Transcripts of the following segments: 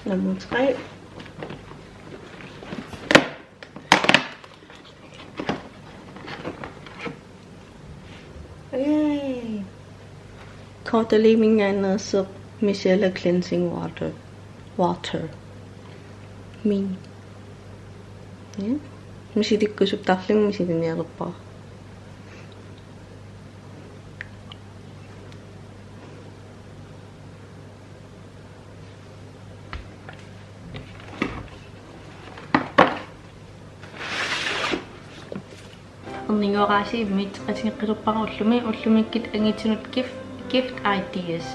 Nummer 3. Yay! Kortelimingan så micellar cleansing water. Min. Ja. Misidikkusuk tarling misidiniarpa. Ningoraasi mit qatingeqqilupparullumi ullumikkit angitsinut gift ideas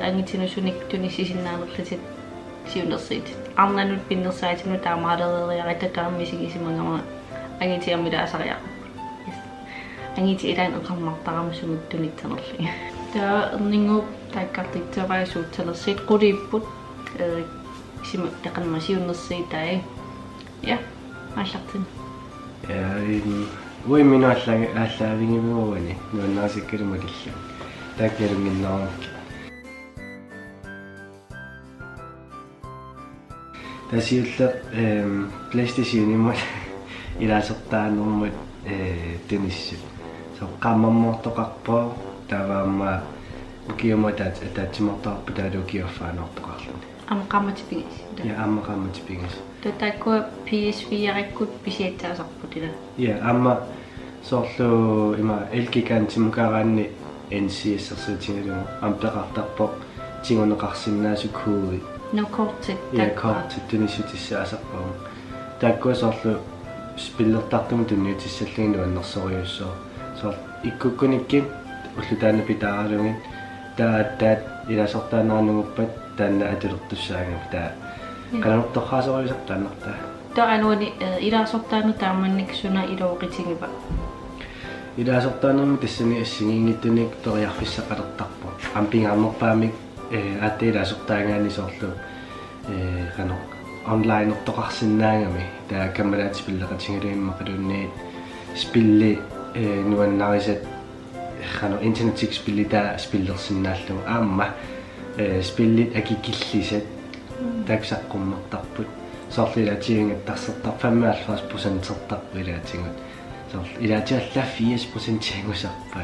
angitsinusunik tunissisinnaanerlatit siunersiit arnanut pinnersaatinut taamaareriaritakkaarmisigisimangama angitiarmilaasariaq angiti ilaan eqarmartaramusumut tunitsanerli taa erninguup taakkartitsaavaasuutsalersiit quliipput isimu taqanma siunersiitai ja аллартин Voi minä allaavingi vuoni, nuon naasikkerumakilla. Täknerungin naamki. Tässä julla PlayStationin iläsottaa nummut tunnissu. Se on kammammohtokappoa. Tämä on ukiomoita, että tsimottaa pitää ukiofaan ottokallani. Amma kammatipingis. Ja amma kammatipingis. Tatakko PS4-rikkut pisietsaasarputila. Ja amma sorlu ima elkikan timukaraanni NCS-ersuutingalumu ampeqartarpo tinguneqarsinnaasukkuugi. No kortit. Ja kortit tunissutissaaserpaum. Takko sorlu spillertartumu tunniutissallinginu annersoriussoo. Sor ikkukkunikkin ullutaanna pitaaralungin taat ilasortaanaanunguppat taanna atulertussaangam taa kananuttorhaasoriusartaannertaa. Anuani ilasortaanu taammanniksuna ilooqitingipa. Ilasortaanermi tassani assingiingittunik toriarfissaqalertarpo. Ampingaammerpaamik aatta ilasortaangaani sorlu qano online ortoqarsinnaangami taa kammalaati spilleqatingaluimmeqalunniit spilli nuannarisat qano internetik spilli taa spillersinnaallugu aamma spillit akikillisat taksaqqummertarput sorlilaatiingat tarssertar 55% tertarpilaatiingut sor ilaatialla 80% angusarpa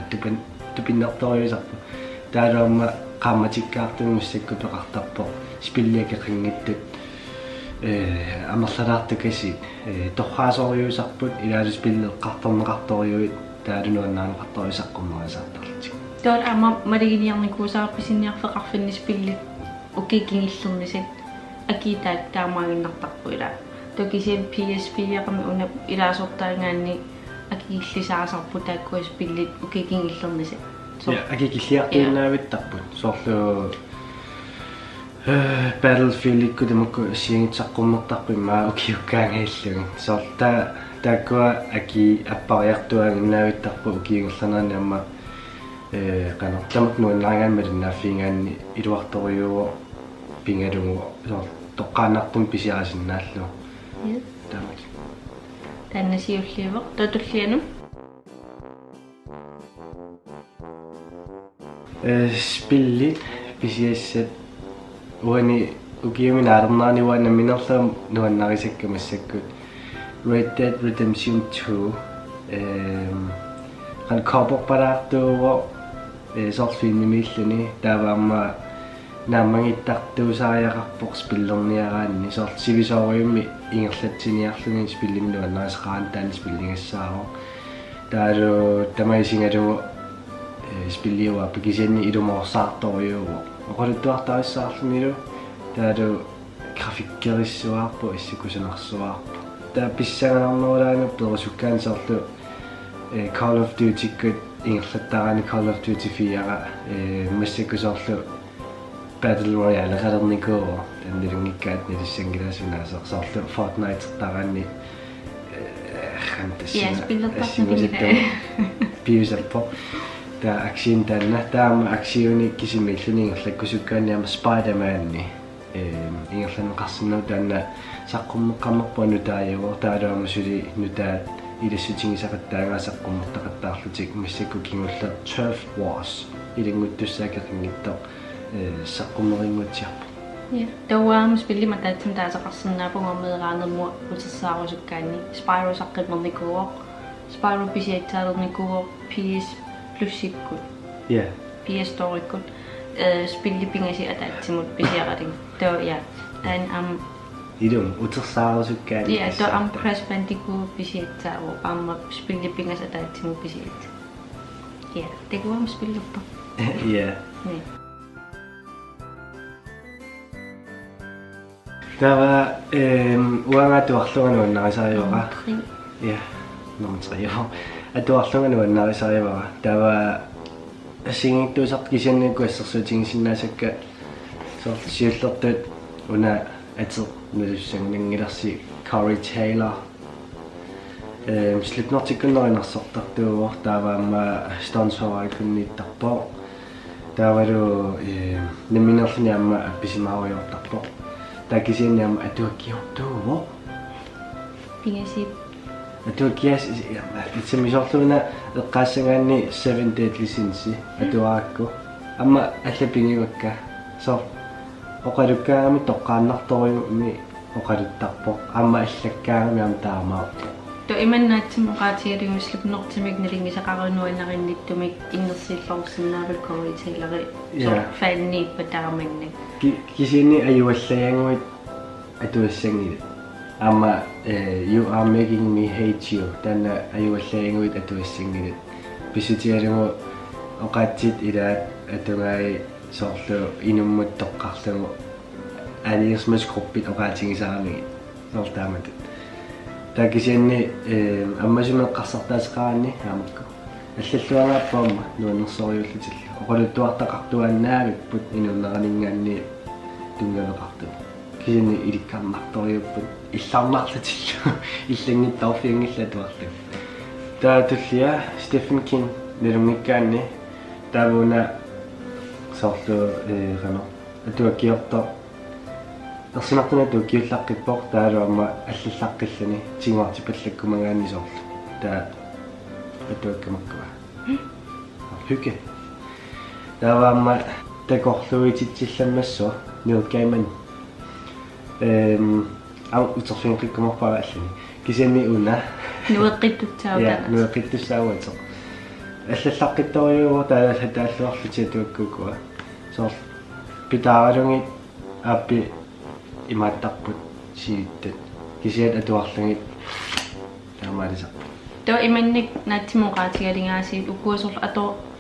tupinnertoriusarpa taaluamma qaammatikkaartumussakkut peqartarpo spilliaka qingittut amerlalaartukasi torraasoriusarput ilaalus pilleqqartorneqartoriuit taalunuannaaneqartoriusaqqummaasartarlati Toon amma maliginiarnikuusaarpisinniarfeqarfinnis pillit ukikingillernisit akitaat taamaaginnartarpuila tokisien PS4-qami una ilaasortaangaanni akikillisaasarpu taakkuis pillit ukikingillernisit ja akikilliartuinnaavittarput sorlu Battlefield-ikku tamakku siingitsaqqummertarpimmaa ukiukkaangaillugin sorta taakkua aki appariartuaanginnaavittarpu ukiingerlanaani amma qano tamak nuannaangaanmalinnaaffiingaanni iluartoriuo pingalungu toqqaannartum pisiaasinnaalluu tamak tannasiulliiveq totullianum spilli pisiassat uani ukiumin arnaani waana minerlam nuannarisakkamassakut Red Dead Redemption 2 qan korporparaartuuvo sortfiinnimiilluni taavaamma naamangittartuusaariaqarpoq spillerniaraanni sort sivisoriummi ingerlatsiniarluni spillimnuannaasqaan taani spillingassaaroq taalu tamaisingalugu spilliua pikisianni ilumorsaartoriuvo oqaluttuartarissaarlunilu taalu grafikkerissuarpo issikusanarsuarpo taa pissanganarnuulaanu perusukkaan sorlu Call of Duty-kut ingerlattaraani Call of Duty 4 massakkusorlu Battle Royale qalernikuu tannilungikkaat nilissangilaasunaasor sorlu Fortnite-tartaranni spillertartuniile piusappo taa aksiin tanna taama aksiuni kisimilluni ingerlakkusukkaanniama Spider-Manni ingerlanneqarsinnau taanna saqqummeqqammerpua nutaajugo taaluamusuli nutaat ilassutigisaqattaangaasaqqummortaqattaarlutik massakku kingulla Turf Wars илингуттуссаакеқингиттоқ саққуммерингуутсиарпу. Ja, тауаам спиллима таатсим таасақарсинаапунгормеераанермуа утиссаарусуккаани Spyro саққиммерникуоқ Spyro писиатсаалерникуоқ PS плюссиккут Ja. PS сториккут спиллипингаси атаатсимут писиақалин тоо я таан Idum utersаарusukkaani. Ja, too Crash Bandicoot pisiatsaavo aamma spillipingas ataatsimut pisiat. Ja, teguam spilluppa. Ja. Niin. Tava uangatuarlunganuannarisaariuqa. Ja, nummer 3 år. Atuarlunganuannarisaariuqa. Tava asingittuusart kisiannikkuassерsuutiнгисиннаасакка соор сиуллертут уна атер нэлуссангангиларси Corey Taylor слипнортиккуннеринерсортартууор тааваама стонсоралкунниттарпоо таавалу наминерлуниамма апписимаариортарпоо такисианниамма атуаккиортууво Pingasi атуаккиас итсимисорлуна эққаассагаанни 7 Deadly Sins атуаакку амма аллапингивакка соор оқалуккаагами тоққааннарториуми оқалуттарпо амма аллаккаагами ам таамааппо то иманнаатсимоqaatiгалингуслипнортимик налингисақаринуаннаринниттумик иннерсииллорсиннаавал Corey Taylor so фанниппа тааманник кисини аюаллагангуит атуассангилу амма you are making me hate you тана аюаллагангуит атуассангилу писутигалугу оқаатсит илаат атугаи соорлу инуммут тоққарлугу алиерсмасгруппит оқаатингисарамиги соорлтаамат такисианни аммасумеққарсартаасеқаранни аамакку аллаллуангааппаама нуаннерсориуллутилла оқалуттуартақартуаннаавиппут инуннеранингаанни тунгавеқарту кисианни иликкарнарториуппут иллаарнарлутилла иллангиттарфиангилла туарлу таатуллиа Stephen King нелунгиккаанни таавуна соорлу гано атуаккиорто ерсинартуна тууккиуллаққиппоқ таалуамма аллиллаққиллани тигуартипаллаккумагаанни соорлу таа атуаккамаккуа хюке тааваамма такорлуититсилламмассуа Neil Gaiman утерфингиккумарпара аллани кисианни уна нуэққиттутсаутаа нуэққиттуссаауатеқ аллаллаққитториугу таалааллуарлути туаккукуа соор питааралунги аппи имааттарпут сииттат кисиат атуарлугит таамаалисарпу то иманник наатсимоqaatiгалингаасиит уккуасорла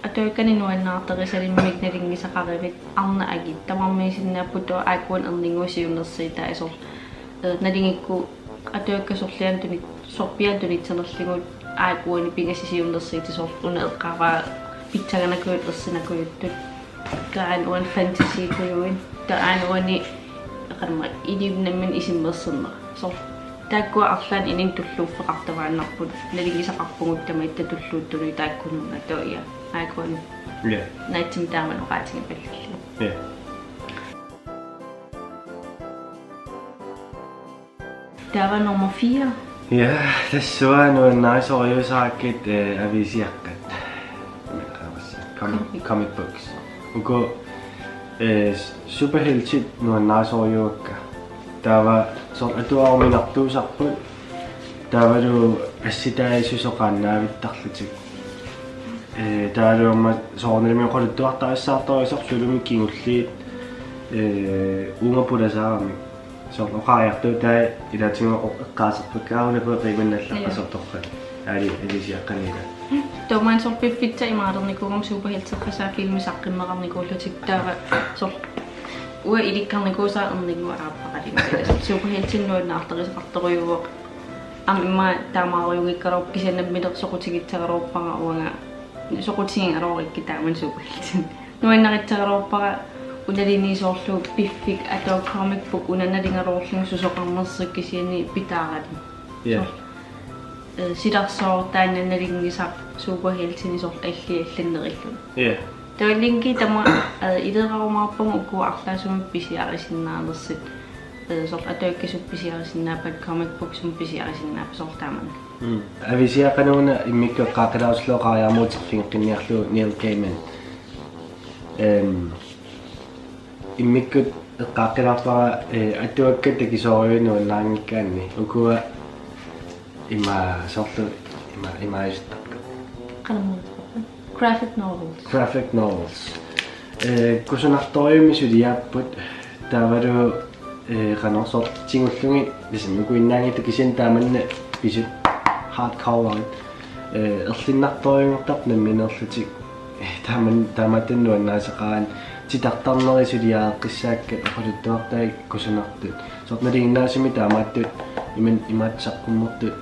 атуаккани нуаннаартерисалиммик налингисақаривит арна агит тамармисиннааппуту ааккуан ернингуусиуннерсиитаа исор налингикку атуаккасорлиантуни сорпиантунитсанерлигут ааккуани пингасисиуннерсиитисор уна эққараа питсаганакуут ерсинакуйуттут таан уан фэнтези куюин таануани эқарма иливнаммин исиммерсернер сор тааккуа арлаан инин туллууффеқартавааннарпут налингисақарпугуттама иттатуллууттуни тааккуннерна тоия ааккуани наатсим тааман оqaatiнгипаллалли таава номер 4 Ja, тассуа нуаннаисориусааккит ависиаққат comic books уко суперхелтит нуаннаисориуакка таава сор атуарминартуусарпут таавалу асситаисусоқааннаавиттарлутик таалуамма соорнелми оқалуттуартариссаарторисор сулуми кингуллиит унгапуласаарами соор оқариартуу таа илаатингоқ эққаасерпут каунапу қиманналлаққасорторфат аали алисиаққанила томан сор пиффитса имаадерникугам суперхелтеққасаа филмисаққиммеқарникууллутик таава сор уа иликкарникуусаа ернигуа ааппақалингала суперхелтиннуаннаартерисеқарторюуоқ амма таамаариугиккалор кисаннаммилерсоқутигитсагалуорпага уанга соқутигин алорикки тааман суперхелтин нуаннаритсагалуорпага уналинисоорлу пиффик атоо comic book унаналингалоорлугу сусоқарнерсик кисиани питаарали ja сидарсоо тааннаналингисақ суперхелтинисоор алли алланнериллу ja тоилинги тама илерарумаарпугу уккуарлаасум писиарисиннаанерсит соор атоаккасуп писиарисиннаапат comic book сум писиарисиннаап соортааман ависиақануна иммиккеққаақилааруслооқариармуутерлингеққинниарлу Neil Gaiman Immikut eqqaaqqilarpara attuakkat takisoriunuunnaangikkaanni ukua ima sorlu imaajuttarpu graphic novels kusunartoriumi suliaapput taavalu qanersort tingullungi lisimiku kisin taamanna pisut hardcover erlinnartoriungortarpna minerlutik taamattannuannaasaqaan titartarneri suliaaqqissaakkat oqaluttuartai kusunartut sortnali innaasimi taamaattut imaatsaqqummertut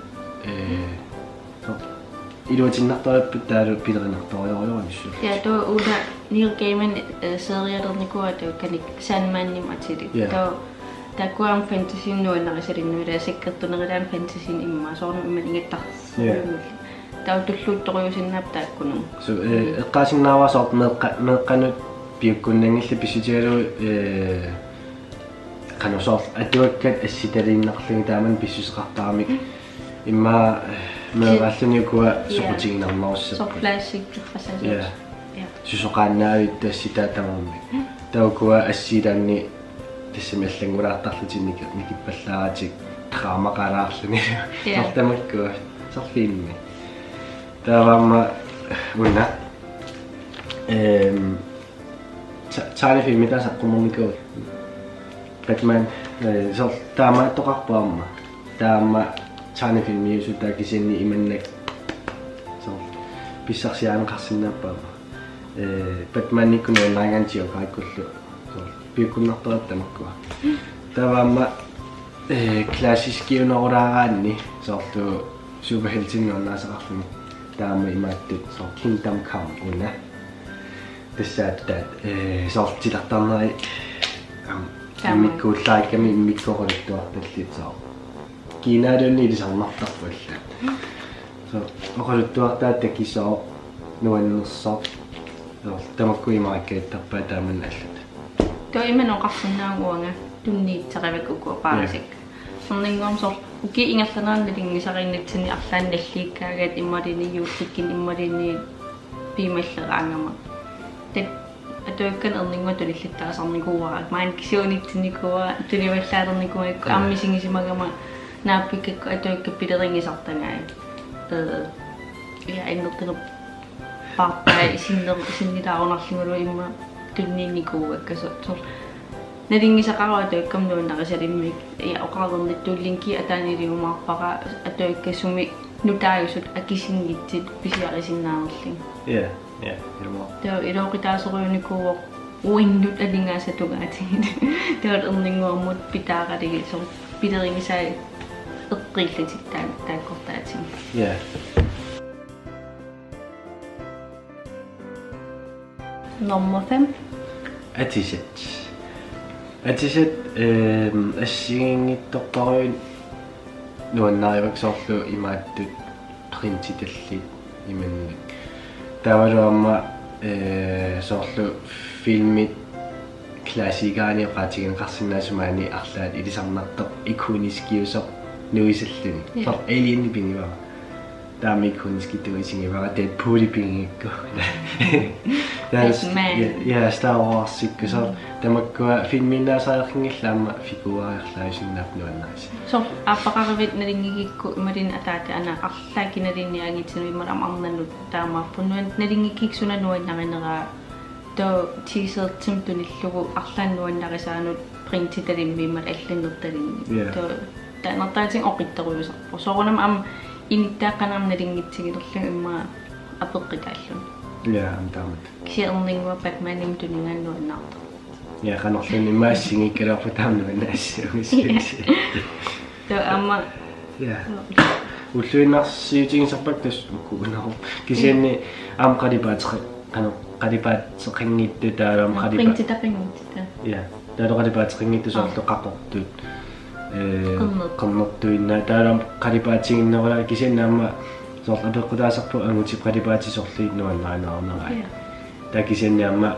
iluutinnartoriapput taalu pilerinartorioriornissu ja to uda Neil Gaiman serialernikua kanik Sandmannim atili to takuam fantasy nuannariserinnuila sikkertunerillaan fantasyin imma soornu imman ingattars tautulluuttoriusinnaap taakkunum so eqqaasinnaavaasort meeqqanut piukkunnangilli pisutialu qanusoort atuakkat assitaliinnarlungi taaman pissusqartaramik imma meeqaalluniukua soqutiginarnarussep so plastic qassasu ja susoqaannaavit tassitaatamamik taukua assiilaanni tassamallangulaartarlutinnik nikippallaatik draamaqalaarluni sortamakkua sorfiinni taavamma unna taanefilmi tasaqqumornikuu Batman so taamaattoqarpuamma taamma taanefilmi takisinni imannak so pissarsiaanqarsinnaappaama Batman nikkunuunnaangantiyo qaakkullu so piukkunnartorattamakkua taavamma klassiskiunerulaaraanni sortu superheltinnuannaasaqarluni taama imaattut so Kingdom Come unna tassaattat sortilartarneri mikkuullaakami immikkoquluttuartallit so kiinaalunni ilisarnartarpulla so oquluttuartaat takisoo nuannersoq tamakku imaakkaittarpaa taamanna allut to iman oqarsunnaaguanga tunniitteqavakukku paarasik sorninguam sor uki ingerlanarnalinggisarinnatsinni arlaannalliikkaagat immalini yuuttikkin immalini piimalleraangama tat atuakkan erninguat tulillittaasarnikuuarat maan kisiunitsinnikua tulivallaaternikuma ammisingisimagama naappikakku atuakka pileringisartangaa ja innertinu paartaa isinnilaarunarlingulu imma tunniinnikuuakka so nalingisaqaru atuakkam nuunnarisalimmik ja oqaarlernittuullinki ataaniligumaarpaqa atuakka sumi nutaayusut akisingitsit pisiarisinnaanerling ja ilmo tao iloqitaasoruunikuuoq uinnut alingaasatugaatiit taat erninguarmut pitaaqaligi so pileringisai eqqillatittaak taakkortaatin ja nummer 5 atisat ассигингиттортаруин нуаннариваксоорлу имааттут принтиталлит иманник тавалуамма соорлу филмит классикаани qaatigen qarsinnaasumaani арлаат илисарнартоq икунискиусоq нуисаллуни сор алиенни пингива таами икуниски туисингивара Deadpool пингикку ja Star Wars sikku so tamakkua filminnaasaalerringillaamma figuariarlaisunnapnuannaasi so appaqarvit nalingigikku imalin ataata ana arlaakinaliniaangitsinu imalam arnannut taamaappunnuan nalingikiksunanuannarinera to teaser timtunillugu arlaannuannarisaanut printitalimmi imal allannertalinni to tanertaatin oqitteruusarpu soorunam am inittaaqanam nalingitsigillerlu imma apeqqitaallun ja antamat kisierningua Batmanim tuningannuannaarta ja qanerlun imaassingikkalerpu taamnuannaassuumissi to amma ja ulluinarsiutiginsarpak tas ukuunaru kisianni am qalipaataq qalipaatseqinngittu taalam printitaqingitta ja taalo qalipaatseqinngittu soorlu qaqortut qernertuinna taalam qalipaatiginnerula kisiannaamma soorlu apeqqutaasarpu anguti qalipaatisorliinnuannaanaarneraa takisianniamma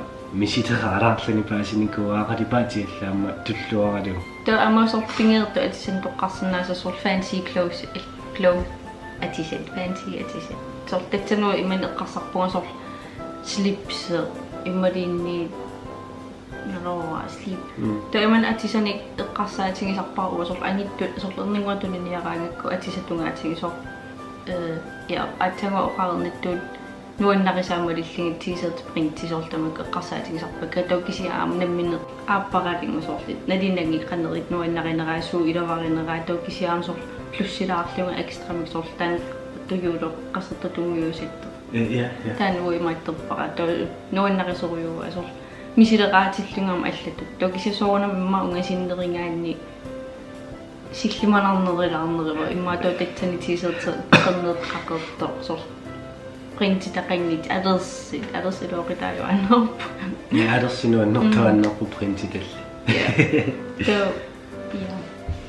misiteraalaarluni paasinikuaaqalipaatigallaamma tulluaralu to amma sorpingeertu atisen toqqarsinnaasa sor fancy clothes atisen fancy atisen sor tatsanu iman eqqarsarpunga sor slips иммалиинни нерова sleep таиман атисаник эққарсаатингисарпарува сор анитту сорлернингуатунниараангакку атисатунгаатигисор я атсага оқарниттуут нуаннарисаамалиллиги тисерт принтисортамак эққарсаатигисарпак катауккисиаам намминне ааппараалингусоорлит налинанги қанерит нуаннаринераасуу илаваринераа тауккисиаам сор плуссилаарлунга экстрамик сорлтан туюуло қассертатунгиуситто я тан уимааттерпара то нуаннарисоруйуа сор мисилераатиллунгам аллату тауккисисоорнам имма унгасиннерингаанни силлиманарнерилаарнерива имма тоотатсани тисерт қернеэққақертор сор принтитақангит алерсилуоқитааюаннерпу я алерсинуаннертуаннерпу принтиталли то я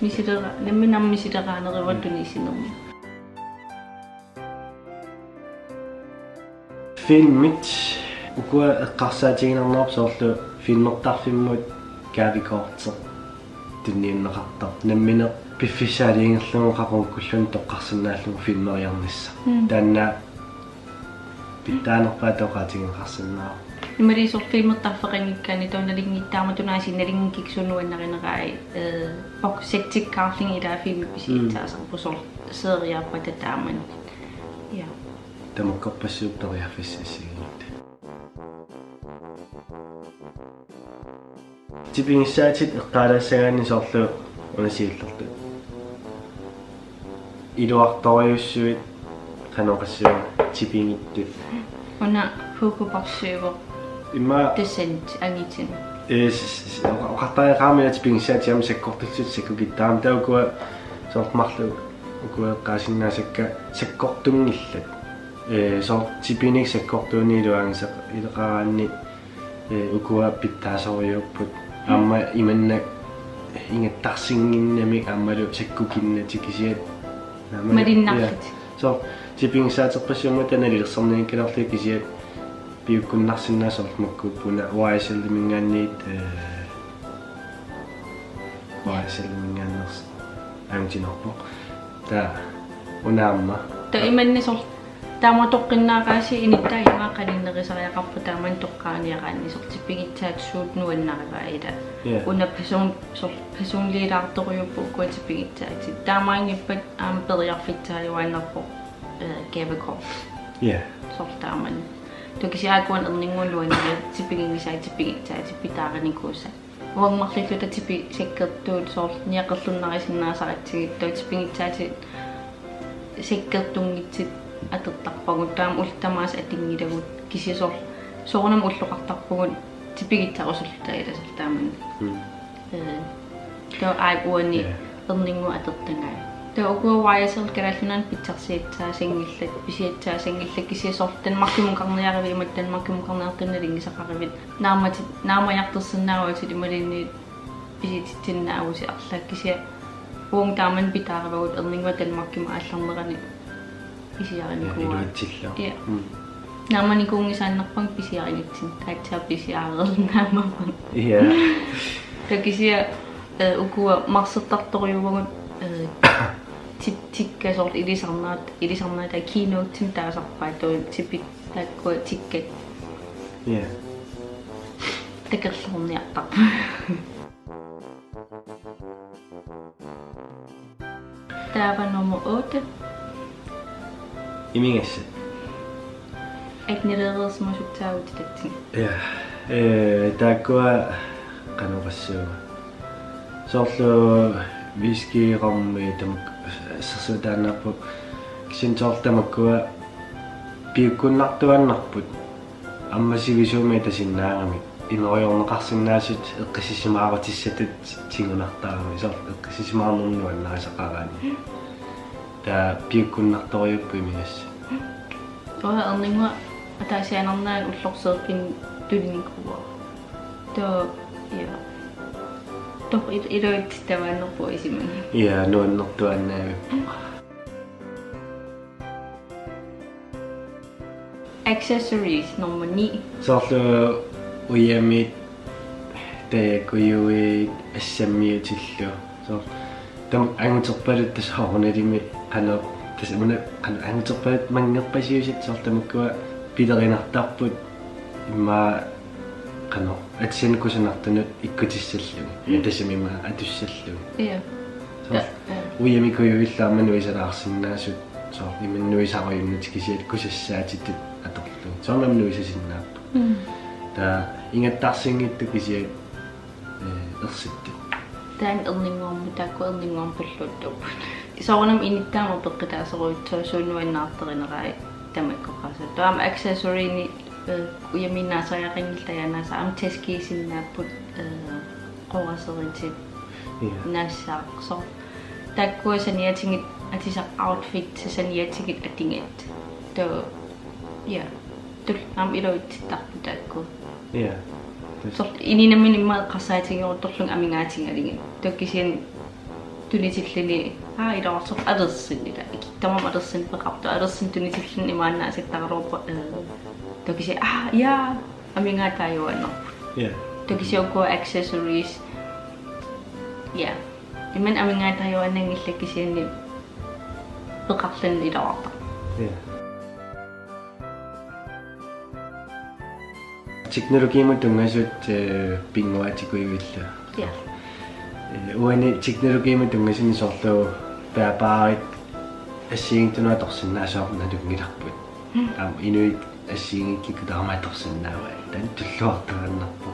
мисилера намминам мисилераанериваттунисинерми фильмит укуа эққарсаатигинернерп соорлу фильмертарфиммут каавикоортер тунниуннеқартар намминеқ пиффисаалиингерлугу қақункуллун тоққарсинааллугу фильмериарнисса таанна питтаанерпаа тоқаатигинеқарсинаа имарисор фильмертарфеқангиккани тоналингиттааматунааси налингикиксунуаннаринераи боксектик карлинг илаа фильмиписиитсаасарпусор сериаппата таамани я тамаккорпассууппериарфиссассигиит типингсаатит эққалаассагаани соорлу унасииллерту илуарториуссуит каноқассуа типингитту она фукупарсуево имма десент анитин оқартариқаамила типингсаатиам саккортутсут саккукиттаам таукуа соортмарлу укуэққаасиннаасакка саккортунгиллат соор типиник саккортуунилуангисақ илеқараанни укуа питтаасориуппут амма иманна ингаттарсингиннами аммалу саккукиннати кисиат мариннарфит соор типингсаатерпассуумма таналилерсэрниккаларлу кисиат пиуккуннарсиннаасорлмаккууппуна уаисаллимингаанниит уаисаллимингааннерс амтинерпо та унаамма та иманни сор таама тоққиннаагаси иниттаагима қалиннерисариақарпу тааман тоққааниараанни сортиппигитсаатсуут нуаннариваила уна персонлиилаарторюппу куатиппигитсаати таамаангиппат аама периарфитсааюааннарпо гавакор я сортааман токисиаакуан ернингуулуанни типпигингисаати питаараникууса уангмарлиллута типи секкертуут соор ниақерлуннарисиннаасаратсигиттоо типпигитсаати секкертунгитсит атертарпагут таам ултамаас атингилагут кисисор соорнам уллоқартарпагут типигитсарусултаила сортааман то айбуани ернингу атертангай то окуаваисер караллунан питсарсиитсаасингиллат писиатсаасингиллак кисисортан маркимукарниарави иматтан маркимукарниартанналингисақаривит наамаяртерсинааруатит ималинни писититсиннаавуси арлак кисия уун тааман питааравагут ернингуатан маркима аалларнерани писиариникуа я нааманикуунгисааннарпан писиаринитсин таатсаа писиаарернаамапан я такисия укуа марсертарторювагут тиккасорт илисарнаата киноотсим таасарпаа тоо типик таккуа тиккат я такерлорниартар таава номер 8 имингасса агнерерсмасуттаагутитатсин я таккуа канорассуа соорлу вискирамми тамак сэрсутаанаарпу кисинтоорлтамаккуа пиуккуннартуаннарпут аммасигисууми тасиннаагами инериорнеқарсинаасут эққисисимааратиссатут тингунартаарами соор эққисисимаарнернуаннарисақараани та пиуккуннарториуппу имигасса оа ернингуа атаасианернаан уллорсеерпин тулиникуа то я то илоит таванерпу исиман я нуаннертуаннаавип accessories nummer 9 соорлу уямит таякуюи ассаммиутиллу соор там ангутерпалут тасаарналими қана тасмана қана ангутерпалут мангерпасиусит соор тамаккуа пилеринартарпут имма qano atsinkusunartunut ikkutissalluni tasamima atussalluni Ja. uyamikuyuillaarmanu isalaarsinnaasut soo imannuisaruyunnut kisiat kusassaatitut atorlu soornamnuisasinnаарpu ta ingattarsinngittu kisiat ersittu Tän erninguarmu taakku erninguarpalluuttuup. Soornam inittaama peqqitaaseruuttua suunnuannaarterineraai tamakkoqasa. Taam accessoryni uyaminnaasariaqingiltajanaasa am teskiisinnaaput qoraseritsit naassaaqso. Takkua saniatingit atisaq outfit saniatingit atingat. To ja. Tul am iloittittarpu taakku. Ja. Så ininammin imma qassaatingeortorlung amingaatingalingen tokkisian tunitillini idaarsoq adersinila ikittamam adersin peqartu adersin tunitillin imaannaasittaruupa tokkisi ja amingaataayuannerpu Ja. tokkisiukku accessories ja imman amingaataayuannangillakisianni peqarlan idaarta Ja. Teknologiimut tungasut pinguaatikuivilla. Ja. Uani teknologiimut tungasini sorlu paaparit assiingtunuatorsinnaasаарna tungilarput. Am inuit assiingikikutaarmaatorsinnaava tan tulluartarannarpu.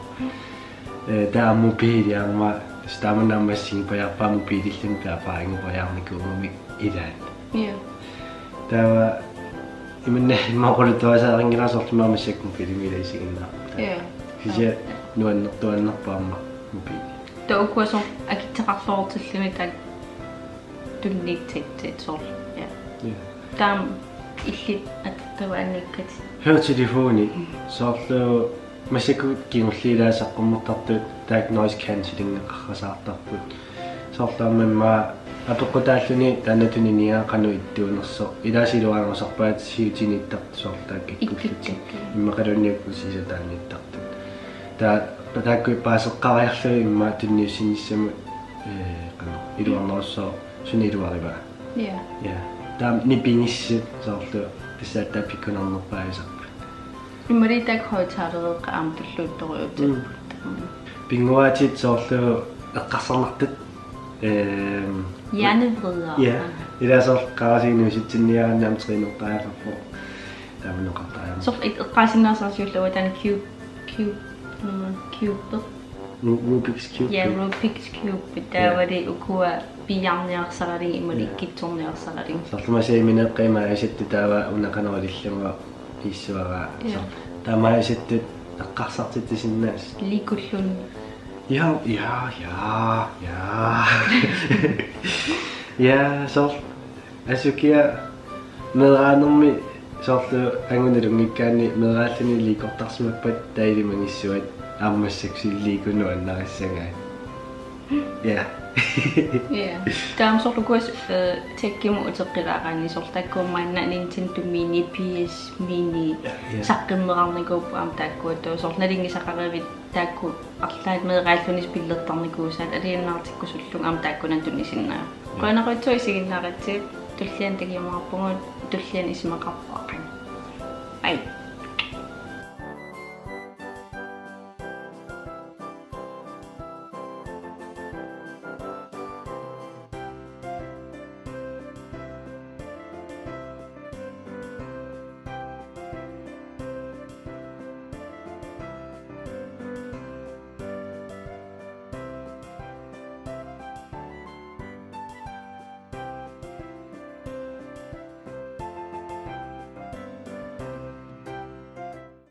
Taa mobiiliarma stamanammassiin pajarpaa mobiilillun paaparingupajarnikuumik ilaan. Ja. Taa imanna maquluttuasaaringilasorlumaamassakku filimilaisiginnaa. Ja. Kisia nuannertuannerpaamma mobiili. Toukkuaso akitteqarlortillimi tak tunniitsit sol. Ja. Ja. Tam illit attavaannikkat. Hørtelefoni sorlu massaku kingulliilaasaqqummertartut taak noise cancelling-eqqarrasaartarput. Sorluarmamma apeqqutaalluni taannatuniniaa qanu ittuunerso ilaasiluaangersorpaat siutinittart sortaak ikkullut immaqalunniakku siisataannittart taakku paaseqqariarlu imma tunniussinissama qanu iluarnerso suniluarivaa Ja. taam nipingissit sorlu tassaataa pikkunarnerpaasarput Immari tak højtaget ampelutterøvet. pinguaatit sorlu eqqarsarnartut Hjernevrider. Ja, det er så qaasiinuusitsinniaanni amtriinertaaqarpo taamanoqartaajama Så et qasinnarsarsiullu tan cube. Rubik's Cube. Ja, Rubik's Cube. Der var det ukua bijarniarsarari immari kittorniarsarari. Sorlumasaiminеққимаасатtu таава унақанерилиллуга ииссуараа таамаасатту эққарсартитсиннаас Likullun. Ja. Ja, så asukia medraanermi sorlu angunalungikkaani medraallani liikortarsmappat tailimangissuat aammassaksillikuunu annarissangaa. Ja. Ja. Tam sorlu kuas tekkimu uteqqiraaqaani sortakkuummaanna Nintendo Mini PS Mini saqqimmerarnikuup am taakkuattu sornalingisaqarivit taakku arlaat medraallunis pillertarnikuusaat aliannaartikkusullung am taakkunan tunisinnaa. Qoinaquitsu isiginnaaqatsiip tullian takiamaarpungut tullian isimaqarpaaqan. Ai.